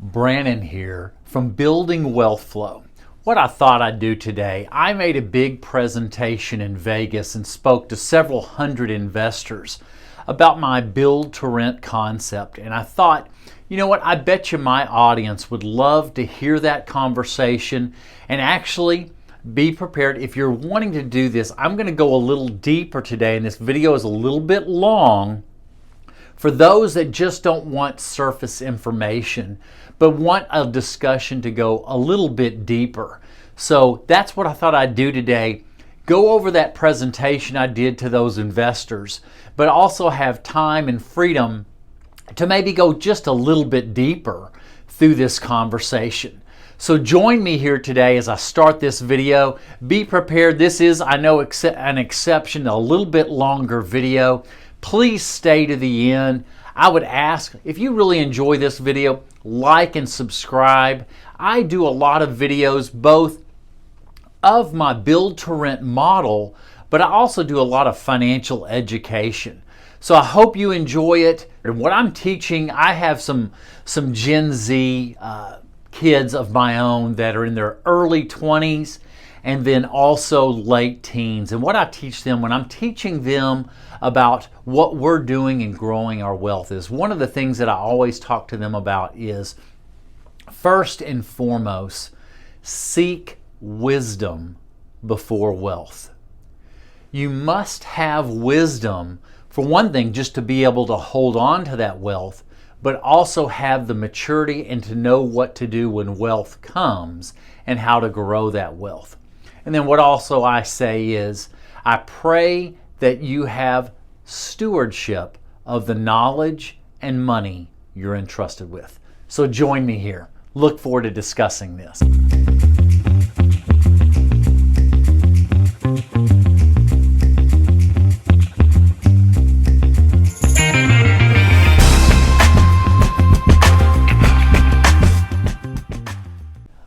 Brannon here from Building Wealth Flow. What I thought I'd do today, I made a big presentation in Vegas and spoke to several hundred investors about my build to rent concept. And I thought, you know what, I bet you my audience would love to hear that conversation and actually be prepared. If you're wanting to do this, I'm going to go a little deeper today, and this video is a little bit long for those that just don't want surface information, but want a discussion to go a little bit deeper. So that's what I thought I'd do today. Go over that presentation I did to those investors, but also have time and freedom to maybe go just a little bit deeper through this conversation. So join me here today as I start this video. Be prepared. This is, I know, an exception, a little bit longer video. Please stay to the end. I would ask, if you really enjoy this video, like and subscribe. I do a lot of videos both of my build to rent model, but I also do a lot of financial education. So I hope you enjoy it. And what I'm teaching, I have some Gen Z kids of my own that are in their early 20s and then also late teens. And what I teach them when I'm teaching them about what we're doing in growing our wealth is one of the things that I always talk to them about is, first and foremost, seek wisdom before wealth. You must have wisdom, for one thing, just to be able to hold on to that wealth, but also have the maturity and to know what to do when wealth comes and how to grow that wealth. And then what also I say is, I pray that you have stewardship of the knowledge and money you're entrusted with. So join me here. Look forward to discussing this.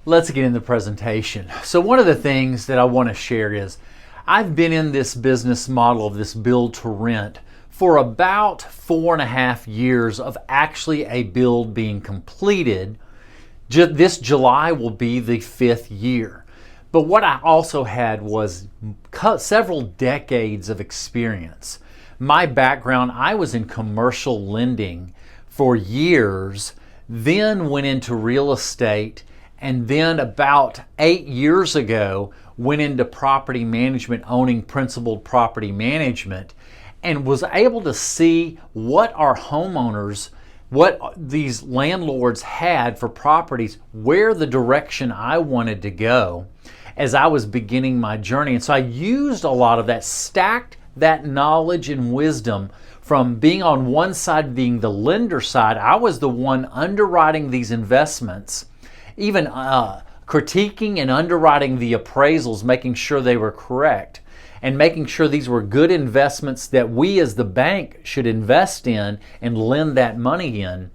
Let's get in the presentation. So one of the things that I want to share is I've been in this business model of this build to rent for about 4.5 years of actually a build being completed. This July will be the 5th year. But what I also had was several decades of experience. My background, I was in commercial lending for years, then went into real estate, and then about 8 years ago went into property management, owning principal property management, and was able to see what our homeowners, what these landlords had for properties, where the direction I wanted to go as I was beginning my journey. And so I used a lot of that, stacked that knowledge and wisdom from being on one side, being the lender side. I was the one underwriting these investments, even critiquing and underwriting the appraisals, making sure they were correct, and making sure these were good investments that we as the bank should invest in and lend that money in.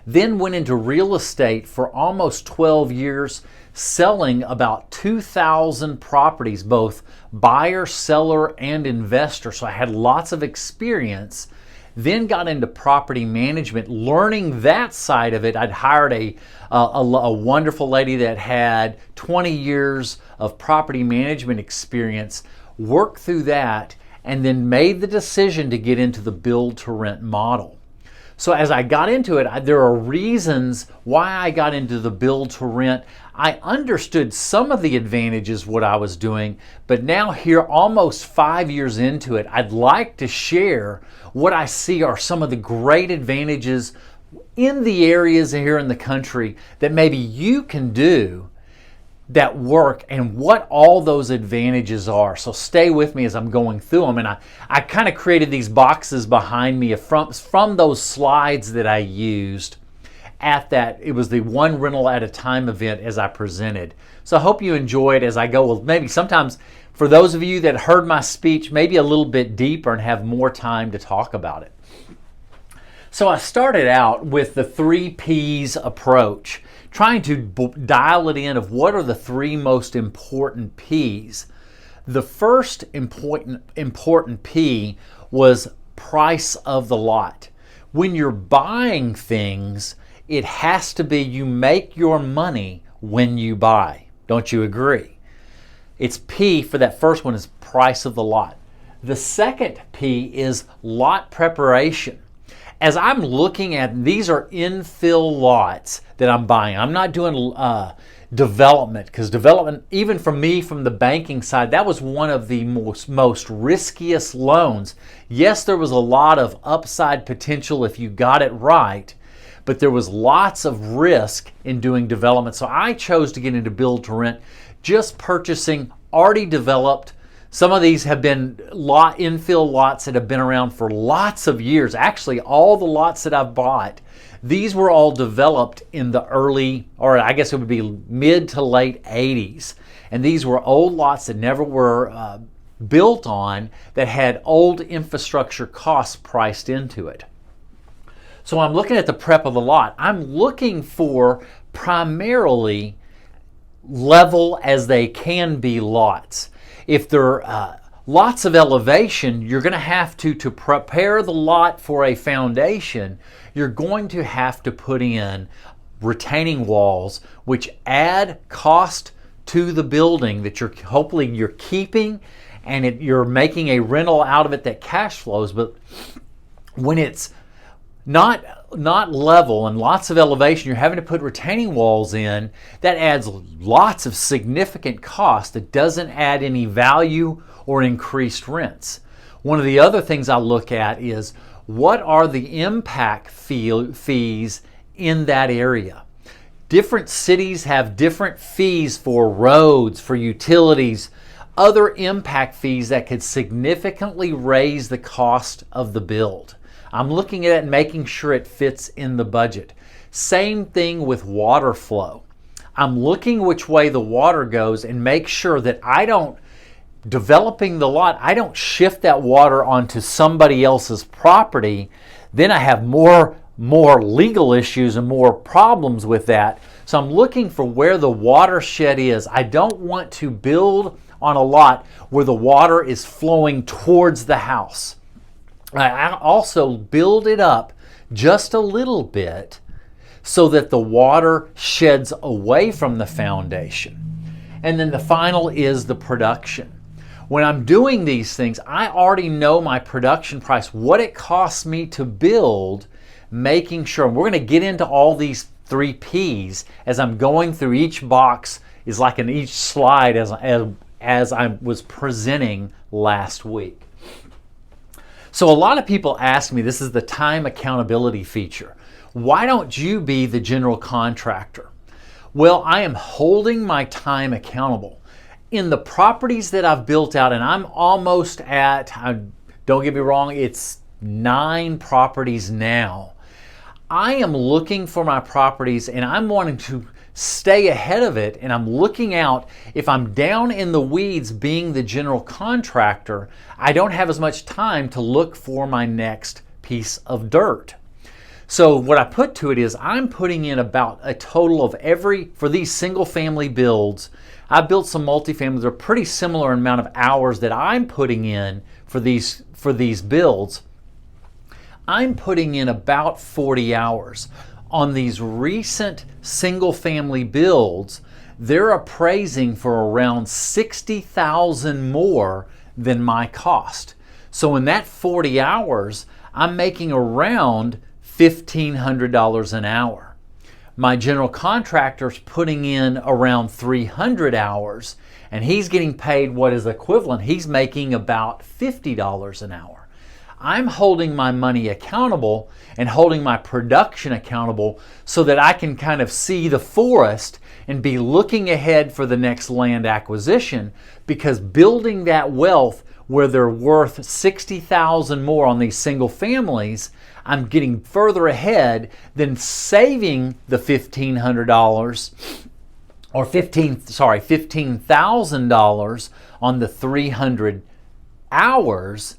Then went into real estate for almost 12 years, selling about 2,000 properties, both buyer, seller, and investor. So I had lots of experience. Then got into property management, learning that side of it. I'd hired a wonderful lady that had 20 years of property management experience, worked through that, and then made the decision to get into the build to rent model. So as I got into it, there are reasons why I got into the build to rent. I understood some of the advantages what I was doing, but now here almost 5 years into it, I'd like to share what I see are some of the great advantages in the areas here in the country that maybe you can do that work and what all those advantages are. So stay with me as I'm going through them. And I kind of created these boxes behind me from those slides that I used at that. It was the one rental at a time event as I presented. So I hope you enjoy it as I go. Well, maybe sometimes for those of you that heard my speech, maybe a little bit deeper and have more time to talk about it. So I started out with the 3 P's approach, trying to dial it in of what are the 3 most important P's. The first important P was price of the lot. When you're buying things, it has to be you make your money when you buy. Don't you agree? It's P for that first one is price of the lot. The second P is lot preparation. As I'm looking at, these are infill lots that I'm buying. I'm not doing development, because development, even for me from the banking side, that was one of the most riskiest loans. Yes, there was a lot of upside potential if you got it right, but there was lots of risk in doing development. So I chose to get into build to rent, just purchasing already developed. Some of these have been infill lots that have been around for lots of years. Actually, all the lots that I've bought, these were all developed in the early, or I guess it would be mid to late 80s. And these were old lots that never were built on, that had old infrastructure costs priced into it. So I'm looking at the prep of the lot. I'm looking for primarily level as they can be lots. If there are lots of elevation, you're going to have to prepare the lot for a foundation, you're going to have to put in retaining walls, which add cost to the building that hopefully you're keeping, and you're making a rental out of it that cash flows. But when it's not level and lots of elevation, you're having to put retaining walls in. That adds lots of significant cost that doesn't add any value or increased rents. One of the other things I look at is, what are the impact fees in that area? Different cities have different fees for roads, for utilities, other impact fees that could significantly raise the cost of the build. I'm looking at it and making sure it fits in the budget. Same thing with water flow. I'm looking which way the water goes and make sure that developing the lot, I don't shift that water onto somebody else's property. Then I have more legal issues and more problems with that. So I'm looking for where the watershed is. I don't want to build on a lot where the water is flowing towards the house. I also build it up just a little bit so that the water sheds away from the foundation. And then the final is the production. When I'm doing these things, I already know my production price, what it costs me to build, making sure, and we're going to get into all these 3 Ps as I'm going through each box, is like in each slide as I was presenting last week. So a lot of people ask me, this is the time accountability feature, why don't you be the general contractor? Well, I am holding my time accountable. In the properties that I've built out, and I'm almost at, don't get me wrong, it's 9 properties now. I am looking for my properties and I'm wanting to stay ahead of it, and I'm looking out. If I'm down in the weeds being the general contractor, I don't have as much time to look for my next piece of dirt. So what I put to it is, I'm putting in about a total of for these single family builds, I built some multifamilies, they're pretty similar amount of hours that I'm putting in for these builds. I'm putting in about 40 hours. On these recent single family builds, they're appraising for around $60,000 more than my cost. So in that 40 hours, I'm making around $1,500 an hour. My general contractor's putting in around 300 hours, and he's getting paid what is equivalent. He's making about $50 an hour. I'm holding my money accountable and holding my production accountable so that I can kind of see the forest and be looking ahead for the next land acquisition, because building that wealth where they're worth $60,000 more on these single families, I'm getting further ahead than saving the $1,500 or $15,000 on the 300 hours.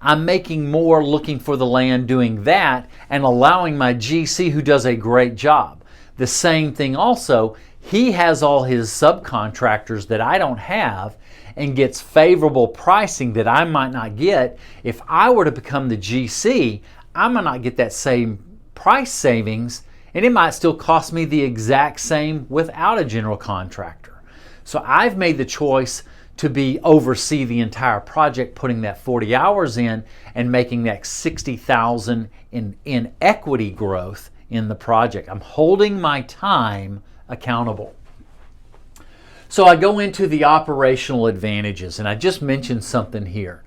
I'm making more looking for the land doing that and allowing my GC, who does a great job. The same thing also, he has all his subcontractors that I don't have and gets favorable pricing that I might not get. If I were to become the GC, I might not get that same price savings And it might still cost me the exact same without a general contractor. So I've made the choice to oversee the entire project, putting that 40 hours in and making that $60,000 in equity growth in the project. I'm holding my time accountable. So I go into the operational advantages, and I just mentioned something here.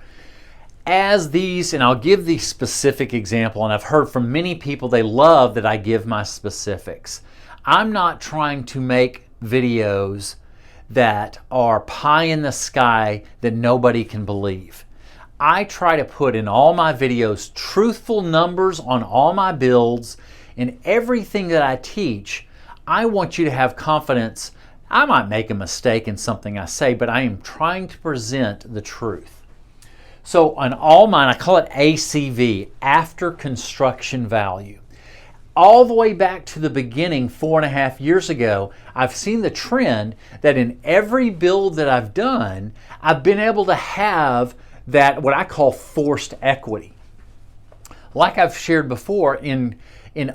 As these, and I'll give the specific example, and I've heard from many people they love that I give my specifics. I'm not trying to make videos that are pie in the sky that nobody can believe. I try to put in all my videos truthful numbers on all my builds. In everything that I teach, I want you to have confidence. I might make a mistake in something I say, but I am trying to present the truth. So on all mine, I call it ACV, after construction value. All the way back to the beginning 4.5 years ago, I've seen the trend that in every build that I've done, I've been able to have that what I call forced equity. Like I've shared before, in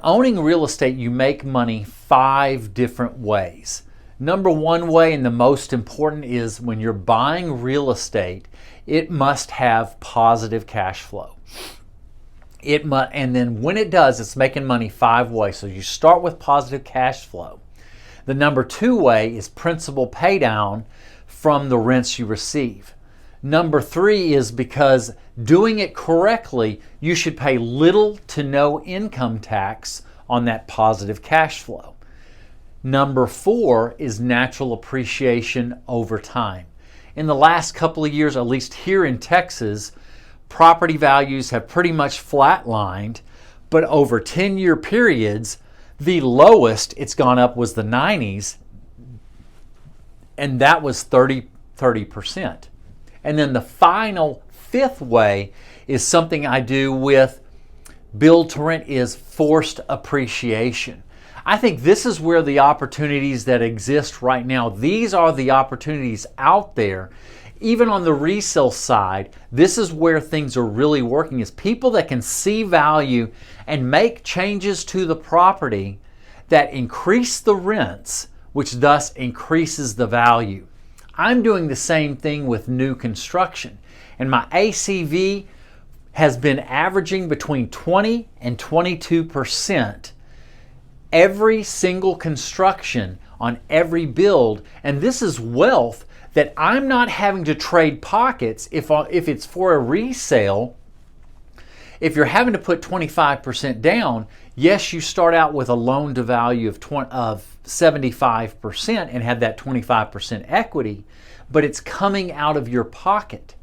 owning real estate, you make money 5 different ways. Number one way, and the most important, is when you're buying real estate, it must have positive cash flow. And then when it does, it's making money 5 ways. So you start with positive cash flow. The number 2 way is principal pay down from the rents you receive. Number 3 is because doing it correctly, you should pay little to no income tax on that positive cash flow. Number 4 is natural appreciation over time. In the last couple of years, at least here in Texas, property values have pretty much flatlined, but over 10-year periods, the lowest it's gone up was the 90s, and that was 30%. And then the final 5th way is something I do with build to rent, is forced appreciation. I think this is where the opportunities that exist right now, these are the opportunities out there. Even on the resale side, this is where things are really working, is people that can see value and make changes to the property that increase the rents, which thus increases the value. I'm doing the same thing with new construction, and my ACV has been averaging between 20 and 22% every single construction on every build, and this is wealth that I'm not having to trade pockets. If it's for a resale, if you're having to put 25% down, yes, you start out with a loan to value of 75% and have that 25% equity, but it's coming out of your pocket.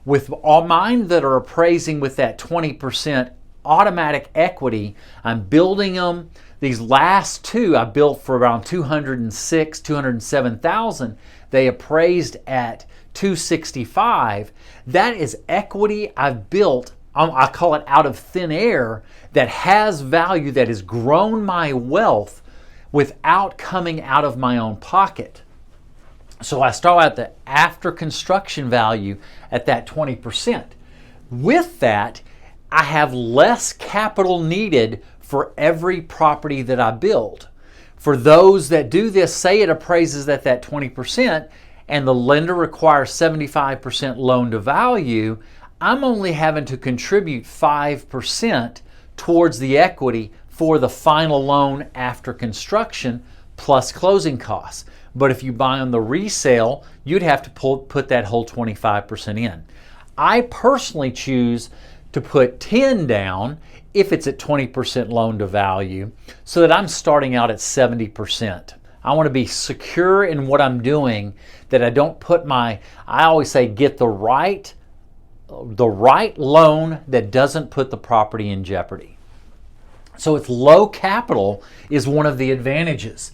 With all mine that are appraising with that 20% automatic equity, I'm building them. These last 2 I built for around $206,000, $207,000. They appraised at $265,000. That is equity I've built, I call it out of thin air, that has value, that has grown my wealth without coming out of my own pocket. So I start out the after construction value at that 20%. With that, I have less capital needed for every property that I build. For those that do this, say it appraises at that 20% and the lender requires 75% loan to value, I'm only having to contribute 5% towards the equity for the final loan after construction plus closing costs. But if you buy on the resale, you'd have to put that whole 25% in. I personally choose to put 10 down if it's at 20% loan to value, so that I'm starting out at 70%. I want to be secure in what I'm doing, that I don't put I always say, get the right loan that doesn't put the property in jeopardy. So it's low capital is one of the advantages.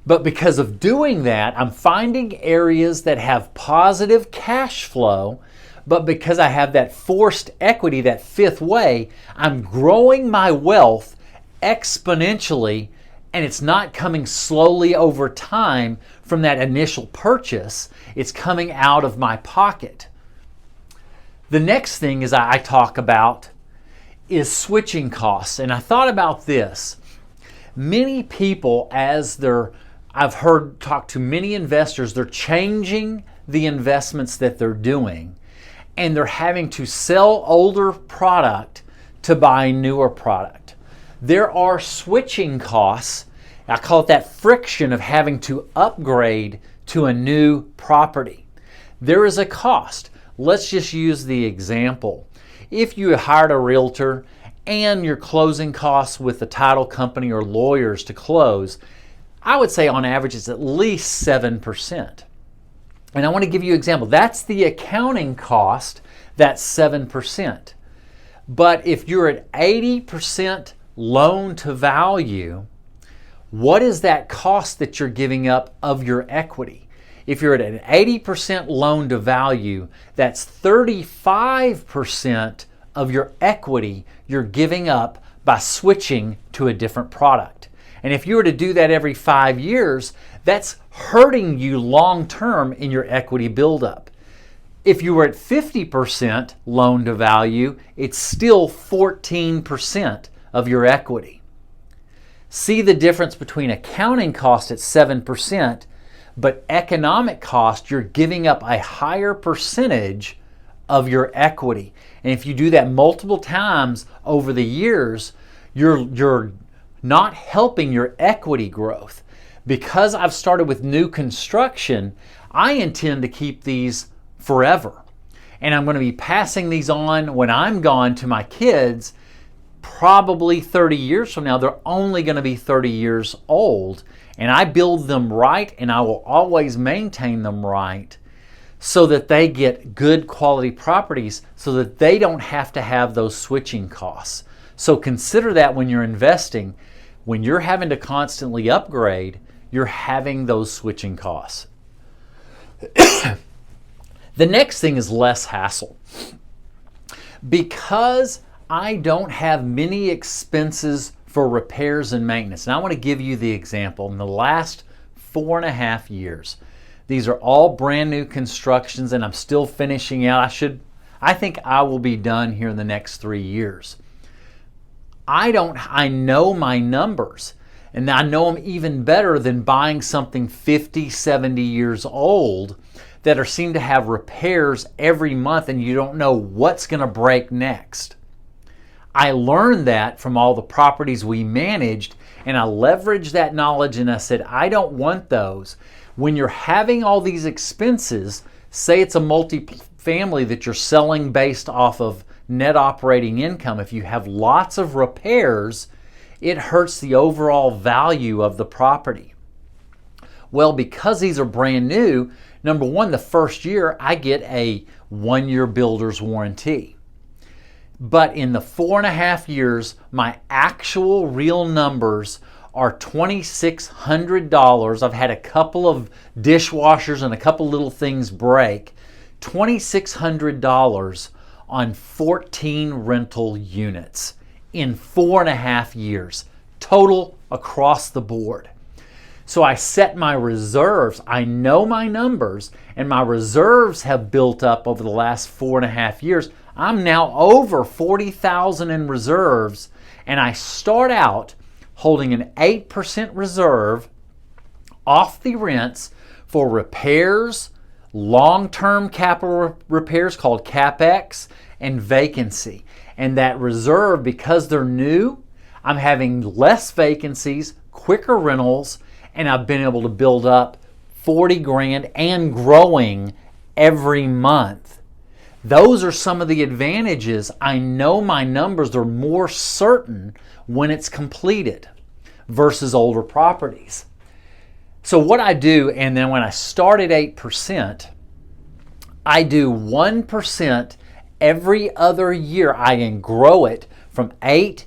But because of doing that, I'm finding areas that have positive cash flow. But because I have that forced equity, that 5th way, I'm growing my wealth exponentially, and it's not coming slowly over time from that initial purchase. It's coming out of my pocket. The next thing is I talk about is switching costs. And I thought about this. Many people, I've heard talk to many investors, they're changing the investments that they're doing, and they're having to sell older product to buy newer product. There are switching costs. I call it that friction of having to upgrade to a new property. There is a cost. Let's just use the example. If you hired a realtor and your closing costs with the title company or lawyers to close, I would say on average it's at least 7%. And I want to give you an example. That's the accounting cost, that's 7%. But if you're at 80% loan to value, what is that cost that you're giving up of your equity? If you're at an 80% loan to value, that's 35% of your equity you're giving up by switching to a different product. And if you were to do that every 5 years, that's hurting you long term in your equity buildup. If you were at 50% loan to value, it's still 14% of your equity. See the difference between accounting cost at 7%, but economic cost, you're giving up a higher percentage of your equity. And if you do that multiple times over the years, you're not helping your equity growth. Because I've started with new construction, I intend to keep these forever. And I'm going to be passing these on when I'm gone to my kids. Probably 30 years from now, they're only going to be 30 years old. And I build them right, and I will always maintain them right so that they get good quality properties so that they don't have to have those switching costs. So consider that when you're investing. When you're having to constantly upgrade, you're having those switching costs. The next thing is less hassle. Because I don't have many expenses for repairs and maintenance, and I want to give you the example. In the last 4.5 years, these are all brand new constructions, and I'm still finishing out. I think I will be done here in the next 3 years. I know my numbers, and I know them even better than buying something 50, 70 years old that seem to have repairs every month and you don't know what's going to break next. I learned that from all the properties we managed, and I leveraged that knowledge, and I said, I don't want those. When you're having all these expenses, say it's a multi-family that you're selling based off of net operating income, if you have lots of repairs, it hurts the overall value of the property. Well, because these are brand new, number one, the first year I get a 1-year builder's warranty. But in the 4.5 years, my actual real numbers are $2,600. I've had a couple of dishwashers and a couple little things break. $2,600 on 14 rental units in 4.5 years, total across the board. So I set my reserves. I know my numbers, and my reserves have built up over the last 4.5 years. I'm now over $40,000 in reserves, and I start out holding an 8% reserve off the rents for repairs, long-term capital repairs called CapEx, and vacancy. And that reserve, because they're new, I'm having less vacancies, quicker rentals, and I've been able to build up 40 grand and growing every month. Those are some of the advantages. I know my numbers are more certain when it's completed versus older properties. So what I do, and then when I start at 8%, I do 1% every other year. I can grow it from 8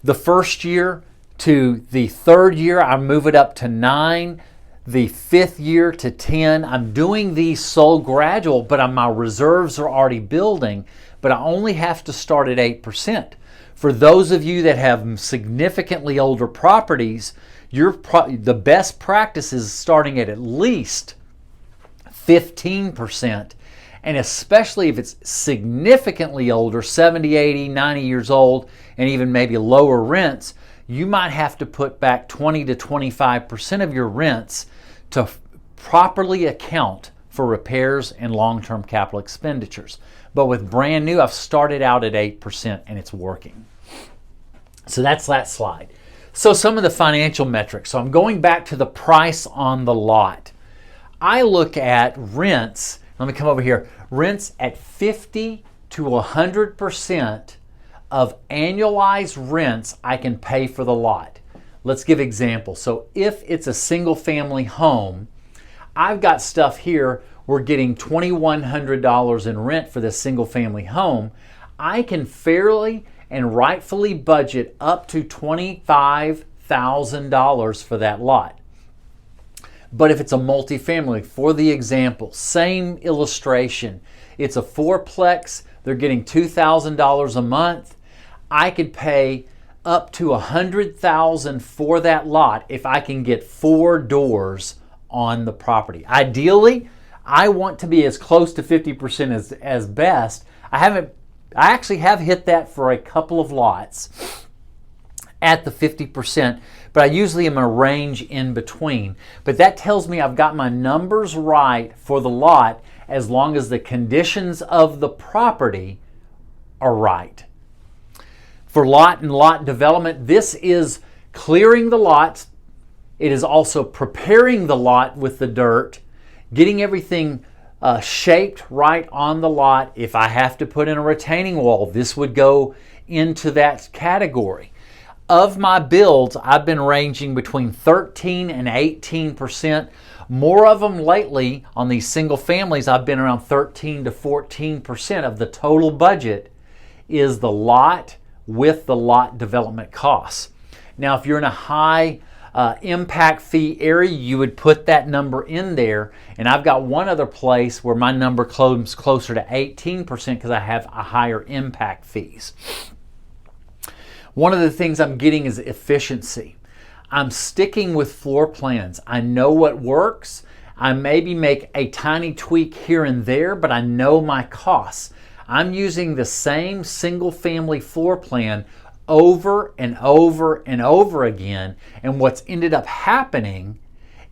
the first year to the third year. I move it up to 9, the 5th year to 10. I'm doing these so gradual, but my reserves are already building, but I only have to start at 8%. For those of you that have significantly older properties, the best practice is starting at least 15%. And especially if it's significantly older, 70, 80, 90 years old, and even maybe lower rents, you might have to put back 20 to 25% of your rents to properly account for repairs and long-term capital expenditures. But with brand new, I've started out at 8% and it's working. So that's that slide. So some of the financial metrics. So I'm going back to the price on the lot. I look at rents, let me come over here, rents at 50 to 100% of annualized rents I can pay for the lot. Let's give examples. So if it's a single family home, I've got stuff here, we're getting $2,100 in rent for this single family home. I can fairly and rightfully budget up to $25,000 for that lot. But if it's a multifamily, for the example, same illustration, it's a fourplex, they're getting $2,000 a month. I could pay up to $100,000 for that lot if I can get 4 doors on the property. Ideally, I want to be as close to 50% as best. I actually have hit that for a couple of lots at the 50%, but I usually am in a range in between. But that tells me I've got my numbers right for the lot as long as the conditions of the property are right. For lot and lot development, this is clearing the lots. It is also preparing the lot with the dirt, getting everything shaped right on the lot. If I have to put in a retaining wall, this would go into that category. Of my builds, I've been ranging between 13 and 18%. More of them lately on these single families, I've been around 13 to 14% of the total budget is the lot with the lot development costs. Now, if you're in a high impact fee area, you would put that number in there. And I've got one other place where my number comes closer to 18% because I have a higher impact fees. One of the things I'm getting is efficiency. I'm sticking with floor plans. I know what works. I maybe make a tiny tweak here and there, but I know my costs. I'm using the same single family floor plan over and over and over again. And what's ended up happening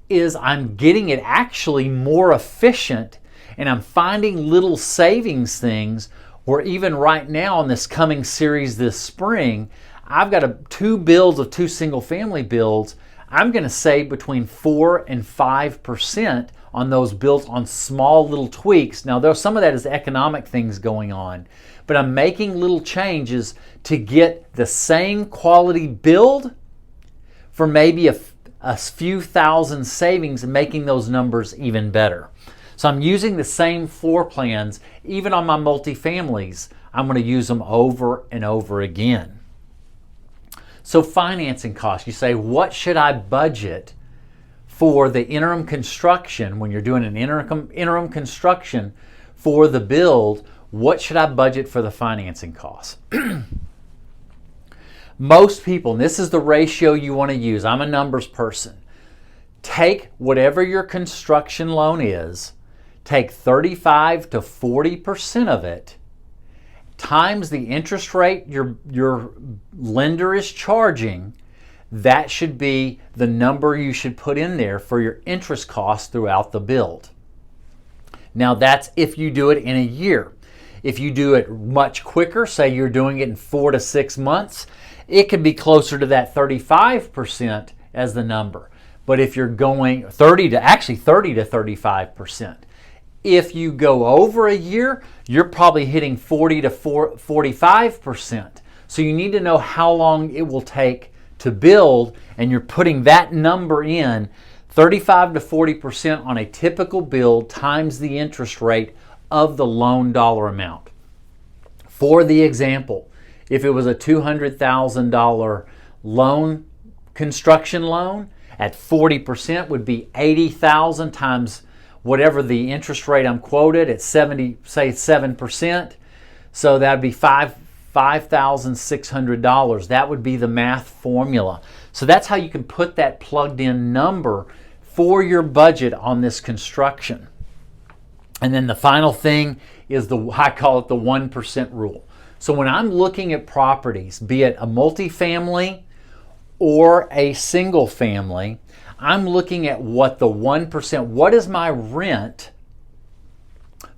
is I'm getting it actually more efficient, and I'm finding little savings things where even right now in this coming series this spring, I've got 2 builds of 2 single family builds. I'm going to save between 4 and 5% on those built on small little tweaks. Now, there's some of that is economic things going on, but I'm making little changes to get the same quality build for maybe a few thousand savings and making those numbers even better. So I'm using the same floor plans, even on my multifamilies. I'm going to use them over and over again. So financing costs, you say, what should I budget for the interim construction? When you're doing an interim construction for the build, what should I budget for the financing costs? Most people, and this is the ratio you want to use, I'm a numbers person, take whatever your construction loan is, take 35 to 40% of it, times the interest rate your lender is charging. That should be the number you should put in there for your interest costs throughout the build. Now that's if you do it in a year. If you do it much quicker, say you're doing it in 4 to 6 months, it could be closer to that 35% as the number. But if you're going 30 to 35%. If you go over a year, you're probably hitting 40 to 45%. So you need to know how long it will take to build, and you're putting that number in, 35 to 40% on a typical build times the interest rate of the loan dollar amount. For the example, if it was a $200,000 loan, construction loan, at 40% would be $80,000 times whatever the interest rate I'm quoted at 7%. So that'd be $5,600. That would be the math formula. So that's how you can put that plugged in number for your budget on this construction. And then the final thing is I call it the 1% rule. So when I'm looking at properties, be it a multifamily or a single family, I'm looking at what the 1%, what is my rent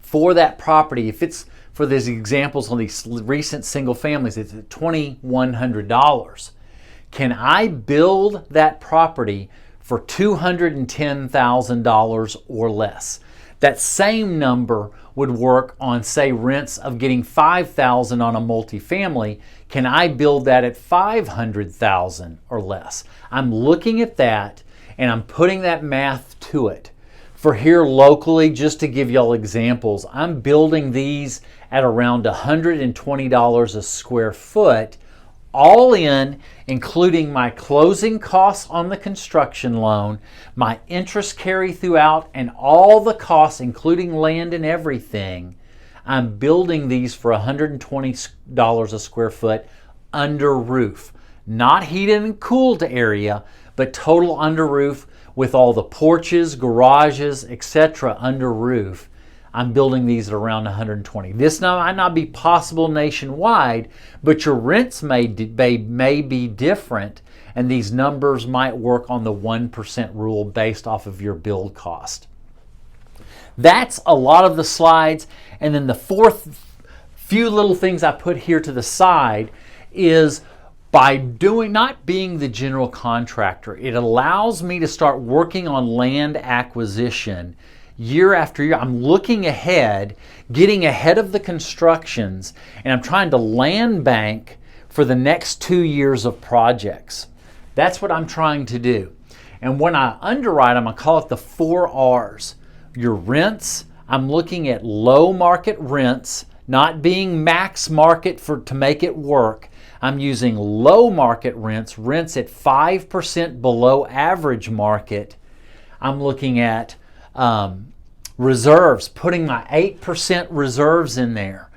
for that property. If it's, for these examples on these recent single families, it's at $2,100. Can I build that property for $210,000 or less? That same number would work on, say, rents of getting $5,000 on a multifamily. Can I build that at $500,000 or less? I'm looking at that and I'm putting that math to it. For here locally, just to give y'all examples, I'm building these at around $120 a square foot, all in, including my closing costs on the construction loan, my interest carry throughout, and all the costs, including land and everything. I'm building these for $120 a square foot under roof. Not heated and cooled area, but total under roof with all the porches, garages, etc. under roof. I'm building these at around 120. This might not be possible nationwide, but your rents may be different, and these numbers might work on the 1% rule based off of your build cost. That's a lot of the slides. And then the fourth few little things I put here to the side is by not being the general contractor, it allows me to start working on land acquisition year after year. I'm looking ahead, getting ahead of the constructions, and I'm trying to land bank for the next 2 years of projects. That's what I'm trying to do. And when I underwrite, I'm going to call it the 4 R's. Your rents, I'm looking at low market rents, not being max market to make it work. I'm using low market rents at 5% below average market. I'm looking at reserves, putting my 8% reserves in there.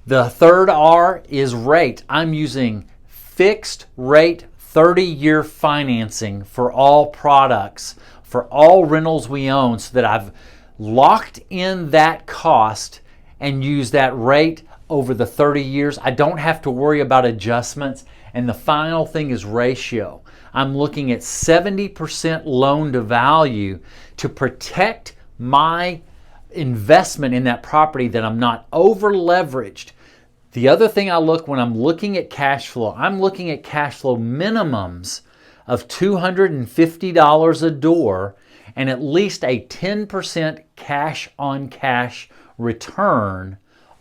The third R is rate. I'm using fixed rate 30-year financing for all products, for all rentals we own, so that I've locked in that cost and use that rate over the 30 years. I don't have to worry about adjustments. And the final thing is ratio. I'm looking at 70% loan to value to protect my investment in that property, that I'm not over leveraged. The other thing I look when I'm looking at cash flow, I'm looking at cash flow minimums of $250 a door and at least a 10% cash on cash return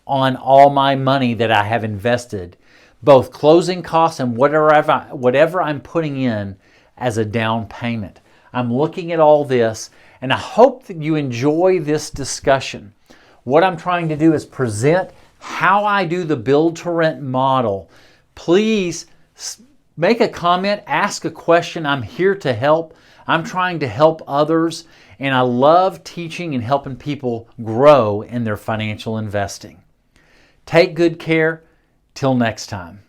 on all my money that I have invested, both closing costs and whatever I'm putting in as a down payment. I'm looking at all this, and I hope that you enjoy this discussion. What I'm trying to do is present how I do the build to rent model. Please make a comment, ask a question. I'm here to help. I'm trying to help others, and I love teaching and helping people grow in their financial investing. Take good care. Till next time.